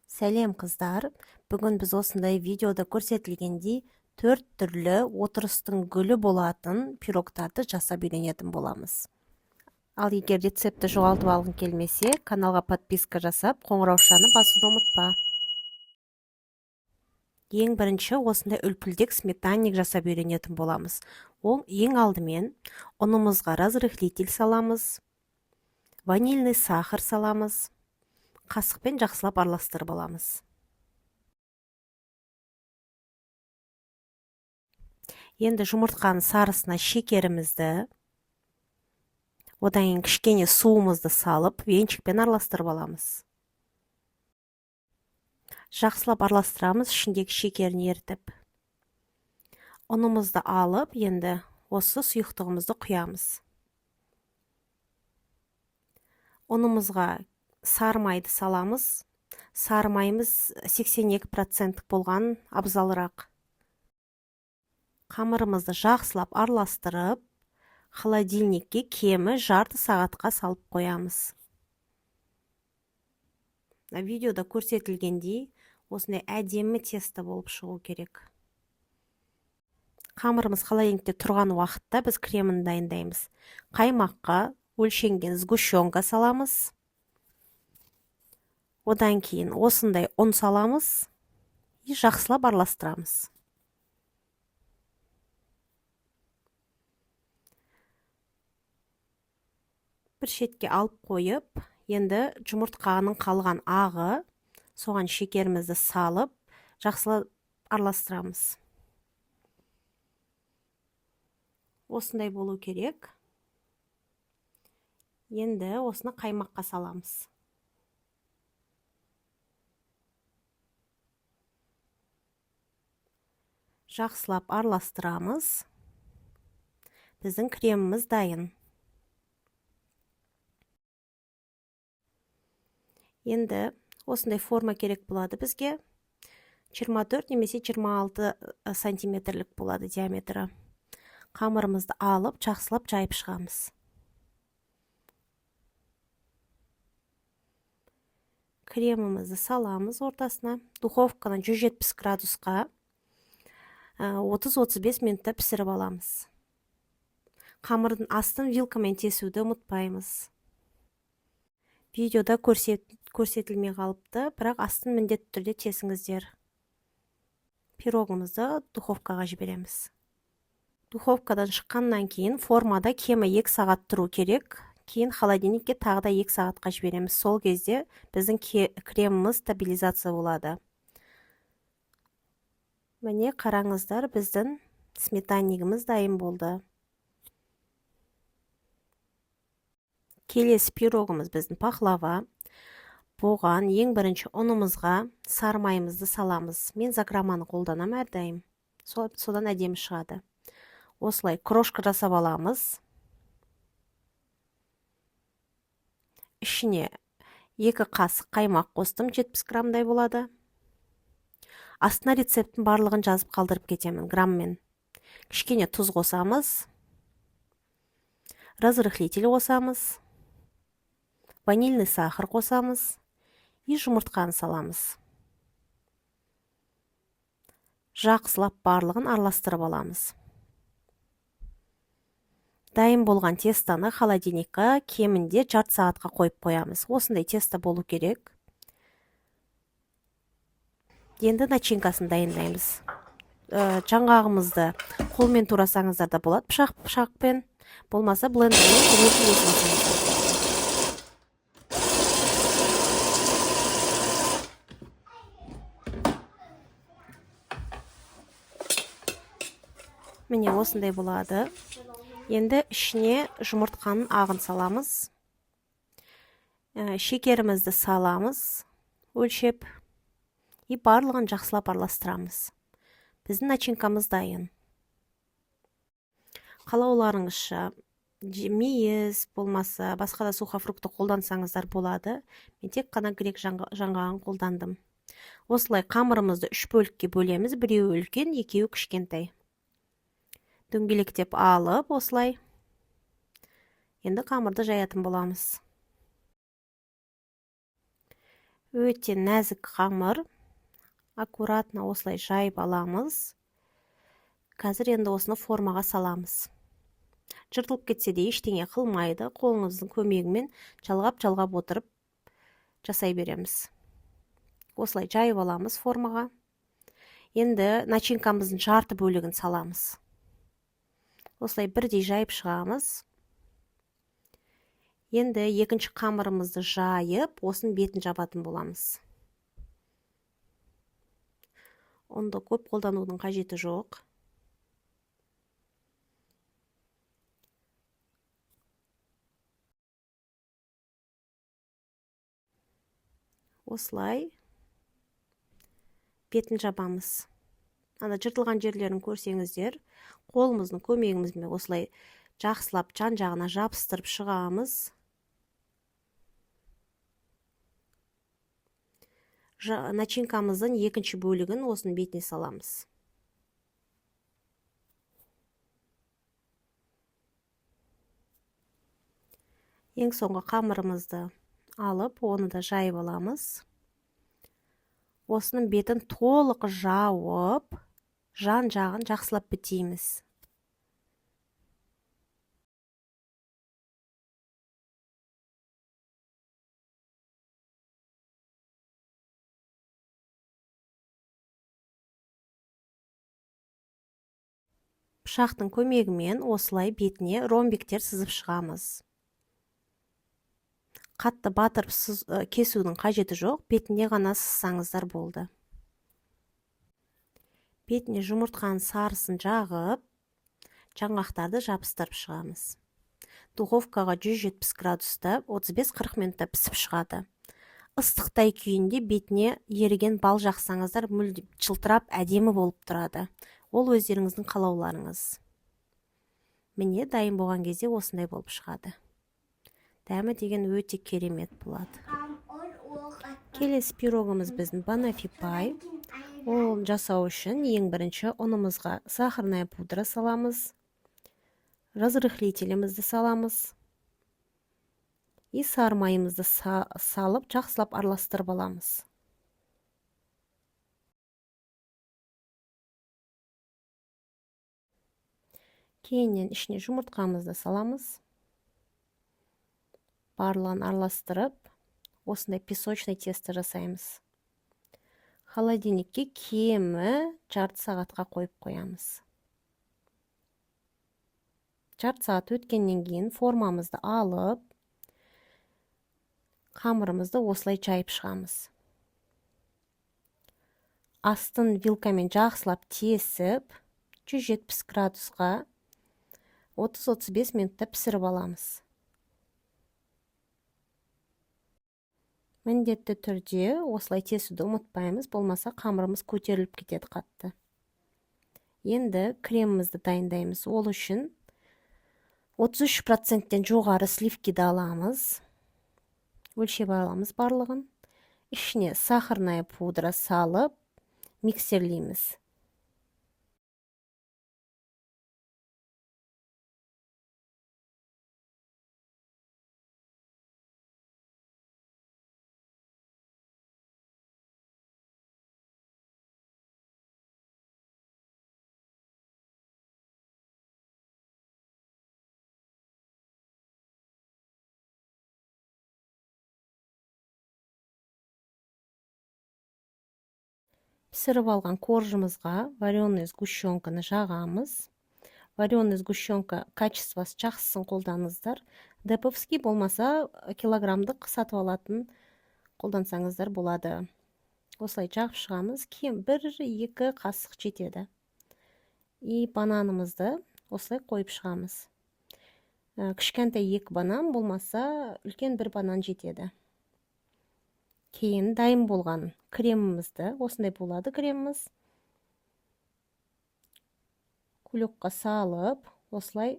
Сәлем қыздар, бүгін біз осындай видеода көрсетілгендей 4 түрлі отырыстың гүлі болатын пирогтарды жасап үйренетін боламыз. Ал егер рецепті жоғалтып алғың келмесе, каналға подписка жасап, қоңыраушаны басуды ұмытпа. Ең бірінші осындай үлпілдек сметанник жасап үйренетін боламыз. Ол ең алдымен ұнымызға разрыхлитель саламыз, ванильный сахар саламыз, қасықпен жақсылап араластырып аламыз. Енді жұмыртқаның сарысына шекерімізді, одан кейін кішкене суымызды салып, венчикпен араластырып аламыз. Жақсылап араластырамыз, ішіндегі шекерін ерітіп. Ұнымызды алып, енді осы сұйықтығымызды құямыз. Ұнымызға сары майды саламыз. Сары майымыз 82% болған абзалырақ. Қамырымызды жақсылап араластырып, холодильникке кемі жарты сағатқа салып қоямыз. Видеода көрсетілгендей, осындай әдемі тесто болып шығу керек. Қамырымыз холодильникте тұрған уақытта біз кремін дайындаймыз. Қаймаққа өлшенген сгущенка саламыз. Одан кейін осындай ұн саламыз и жақсылап араластырамыз. Бір шетке алып қойып, енді жұмыртқаның қалған ағы, соған шекерімізді салып, жақсылап араластырамыз. Осындай болу керек. Енді осыны қаймаққа саламыз. Жақсылап араластырамыз. Біздің креміміз дайын. Енді осындай форма керек болады бізге. 24 немесе 26 сантиметрлік болады диаметрі. Қамырымызды алып, жақсылап жайып шығамыз. Кремімізді саламыз ортасына. Духовканы 170 градусқа 30-35 минутта пісіріп аламыз. Қамырдың астын вилкамен тесуді ұмытпаймыз. Видеода көрсетілмей қалыпты, бірақ астын міндетті түрде тесіңіздер. Пирогымызды духовкаға жібереміз. Духовкадан шыққаннан кейін формада кемі 2 сағат тұру керек. Кейін холодильникке тағы да 2 сағатқа жібереміз. Сол кезде біздің креміміз стабилизация болады. Міне қараңыздар, біздің сметаннигіміз дайын болды. Келесі пирогымыз біздің пахлава. Бұған ең бірінші ұнымызға сары майымызды саламыз. Мен закроманы қолданам әрдайым. Содан әдемі шығады. Осылай крошка жасап аламыз. Ішіне 2 қасық қаймақ қостым, 70 грамдай болады. Астына рецепттің барлығын жазып қалдырып кетемін граммен. Кішкене тұз қосамыз. Разрыхлитель қосамыз. Ванильный сахар қосамыз. И жұмыртқаны саламыз. Жақсылап барлығын араластырып аламыз. Дайын болған тестаны холодильникқа кемінде жарты сағатқа қойып қоямыз. Осындай тесто болу керек. Енді начинкасын дайындаймыз. Жаңғағымызды қолмен турасаңыздар да болады, пышақпен, болмаса блендермен өтілесіңіздер. Міне осындай болады. Енді ішіне жұмыртқаның ағын саламыз. Шекерімізді саламыз, өлшеп. И барлығын жақсылап араластырамыз. Біздің начинкамыз дайын. Қалауларыңызша мейіз болмаса, басқа да сухофрукты қолдансаңыздар болады. Мен тек қана грек жаңғағын қолдандым. Осылай қамырымызды 3 бөлікке бөлеміз. Біреуі үлкен, екеуі кішкентай. Дөңгелектеп алып, осылай. Енді қамырды жаятын боламыз. Өте нәзік қамыр. Аккуратно осылай жайып аламыз. Қазір енді осыны формаға саламыз. Жыртылып кетсе де ештеңе қылмайды. Қолыңыздың көмегімен жалғап отырып жасай береміз. Осылай жайып аламыз формаға. Енді начинкамыздың жарты бөлігін саламыз. Осылай бірдей жайып шығамыз. Енді екінші қамырымызды жайып, осының бетін жабатын боламыз. Онда көп қолданудың қажеті жоқ. Осылай бетін жабамыз. Ана жыртылған жерлерін көрсеңіздер, қолымыздың көмегімізбен осылай жақсылап жан-жағына жабыстырып шығамыз. Начинкамыздың екінші бөлігін осының бетіне саламыз. Ең соңғы қамырымызды алып, оны да жайып аламыз. Осының бетін толық жауып, жан-жағын жақсылап бітейміз. Пышақтың көмегімен осылай бетіне ромбиктер сызып шығамыз. Қатты батырып кесудің қажеті жоқ, бетіне ғана сызсаңыздар болды. Бетіне жұмыртқаның сарысын жағып, жаңғақтарды жабыстырып шығамыз. Духовкаға 170 градуста 35-40 минутта пісіп шығады. Ыстықтай күйінде бетіне еріген бал жақсаңыздар мүлдем жылтырап әдемі болып тұрады. Ол өздеріңіздің қалауларыңыз. Міне дайын болған кезде осындай болып шығады. Дәмі деген өте керемет болады. Келесі пирогымыз біздің банафи пай. Ол жасау үшін ең бірінші ұнымызға сахарная пудра саламыз. Разрыхлителімізді саламыз. И сары майымызды салып, жақсылап араластырып аламыз. Кейіннен ішіне жұмыртқамызды саламыз. Барлығын араластырып, осындай песочный тесто жасаймыз. Холодильникке кемі жарты сағатқа қойып қоямыз. Жарты сағат өткеннен кейін формамызды алып, қамырымызды осылай жайып шығамыз. Астын вилкамен жақсылап тесіп, 170 градусқа 30-35 минутта пісіріп аламыз. Міндетті түрде осылай тесуді ұмытпаймыз, болмаса қамырымыз көтеріліп кетеді қатты. Енді кремімізді дайындаймыз. Ол үшін 33%-тен жоғары сливкиді аламыз. Өлшеп аламыз барлығын. Ішіне сахарная пудра салып, миксерлейміз. Пісіріп алған коржымызға вареный сгущенканы жағамыз. Вареный сгущенка качествосы жақсысын қолданыңыздар. Деповский болмаса килограммдық сатып алатын қолдансаңыздар болады. Осылай жағып шығамыз. Кем 1-2 қасық жетеді. И бананымызды осылай қойып шығамыз. Кішкентай 2 банан болмаса үлкен 1 банан жетеді. Кейін дайын болған кремімізді, осындай болады креміміз. Кулекқа салып, осылай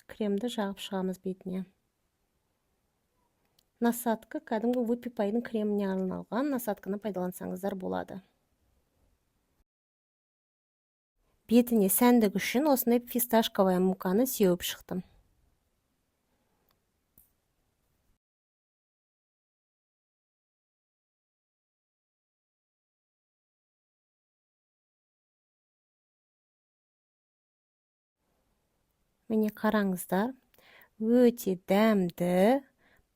кремді жағып шығамыз бетіне. Насадка кәдімгі выпипайдың креміне арналған, насадканы пайдалансаңыздар болады. Бетіне сәндік үшін осындай фисташковая муканы сеуіп шықтым. Міне қараңыздар, өте дәмді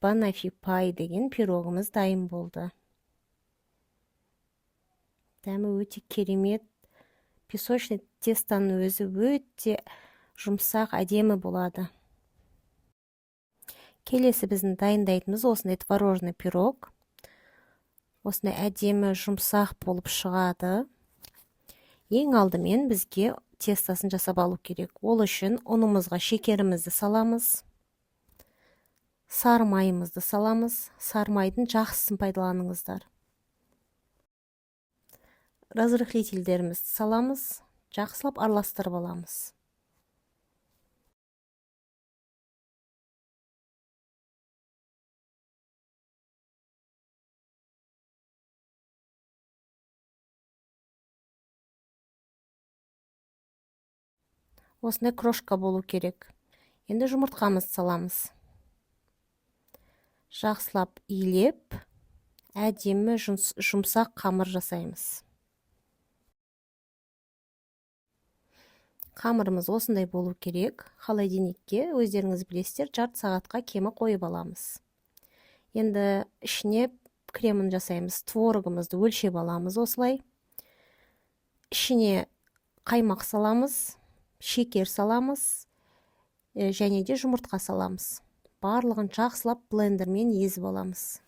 банафи пай деген пирогымыз дайын болды. Дәмі өте керемет. Песочный тестаның өзі өте жұмсақ, әдемі болады. Келесі біздің дайындайтынымыз осындай творожный пирог. Осындай әдемі жұмсақ болып шығады. Ең алдымен бізге тестасын жасап алу керек. Ол үшін ұнымызға шекерімізді саламыз. Сары майымызды саламыз. Сары майдың жақсысын пайдаланыңыздар. Разрыхлительдерімізді саламыз. Жақсылап араластырып аламыз. Осындай крошка болу керек. Енді жұмыртқамызды саламыз. Жақсылап илеп, әдемі жұмсақ қамыр жасаймыз. Қамырымыз осындай болу керек. Холодильникке өздеріңіз білесіздер, жарты сағатқа кемі қойып аламыз. Енді ішіне кремін жасаймыз. Творогымызды өлшеп аламыз осылай. Ішіне қаймақ саламыз, шекер саламыз, және де жұмыртқа саламыз. Барлығын жақсылап блендермен езіп аламыз.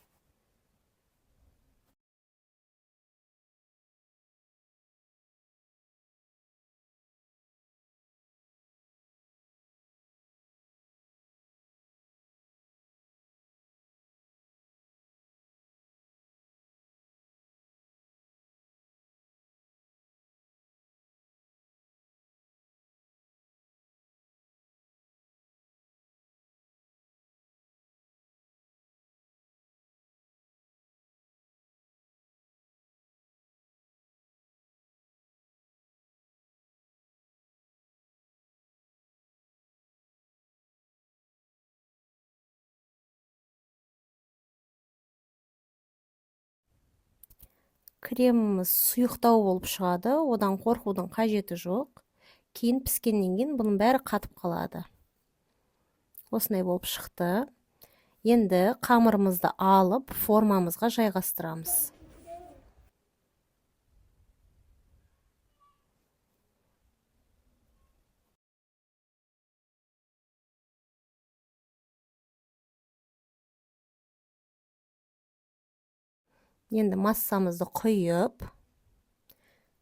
Креміміз сұйықтау болып шығады, одан қорқудың қажеті жоқ. Кейін піскеннен кейін бұның бәрі қатып қалады. Осындай болып шықты. Енді қамырымызды алып формамызға жайғастырамыз. Енді массамызды құйып,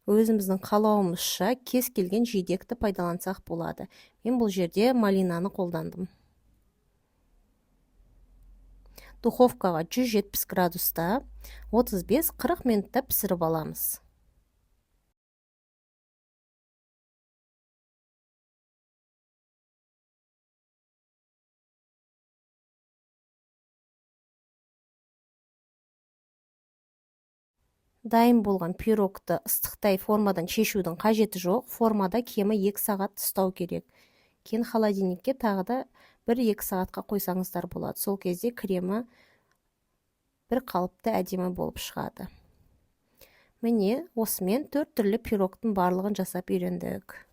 өзіміздің қалауымызша кез келген жидекті пайдалансақ болады. Мен бұл жерде малинаны қолдандым. Духовкаға 170 градуста 35-40 минутта пісіріп аламыз. Дайын болған пирогты ыстықтай формадан шешудің қажеті жоқ. Формада кемі 2 сағат ұстау керек. Кейін холодильникке тағы да 1-2 сағатқа қойсаңыздар болады. Сол кезде кремі бір қалыпты әдемі болып шығады. Міне осымен 4 түрлі пирогтың барлығын жасап үйрендік.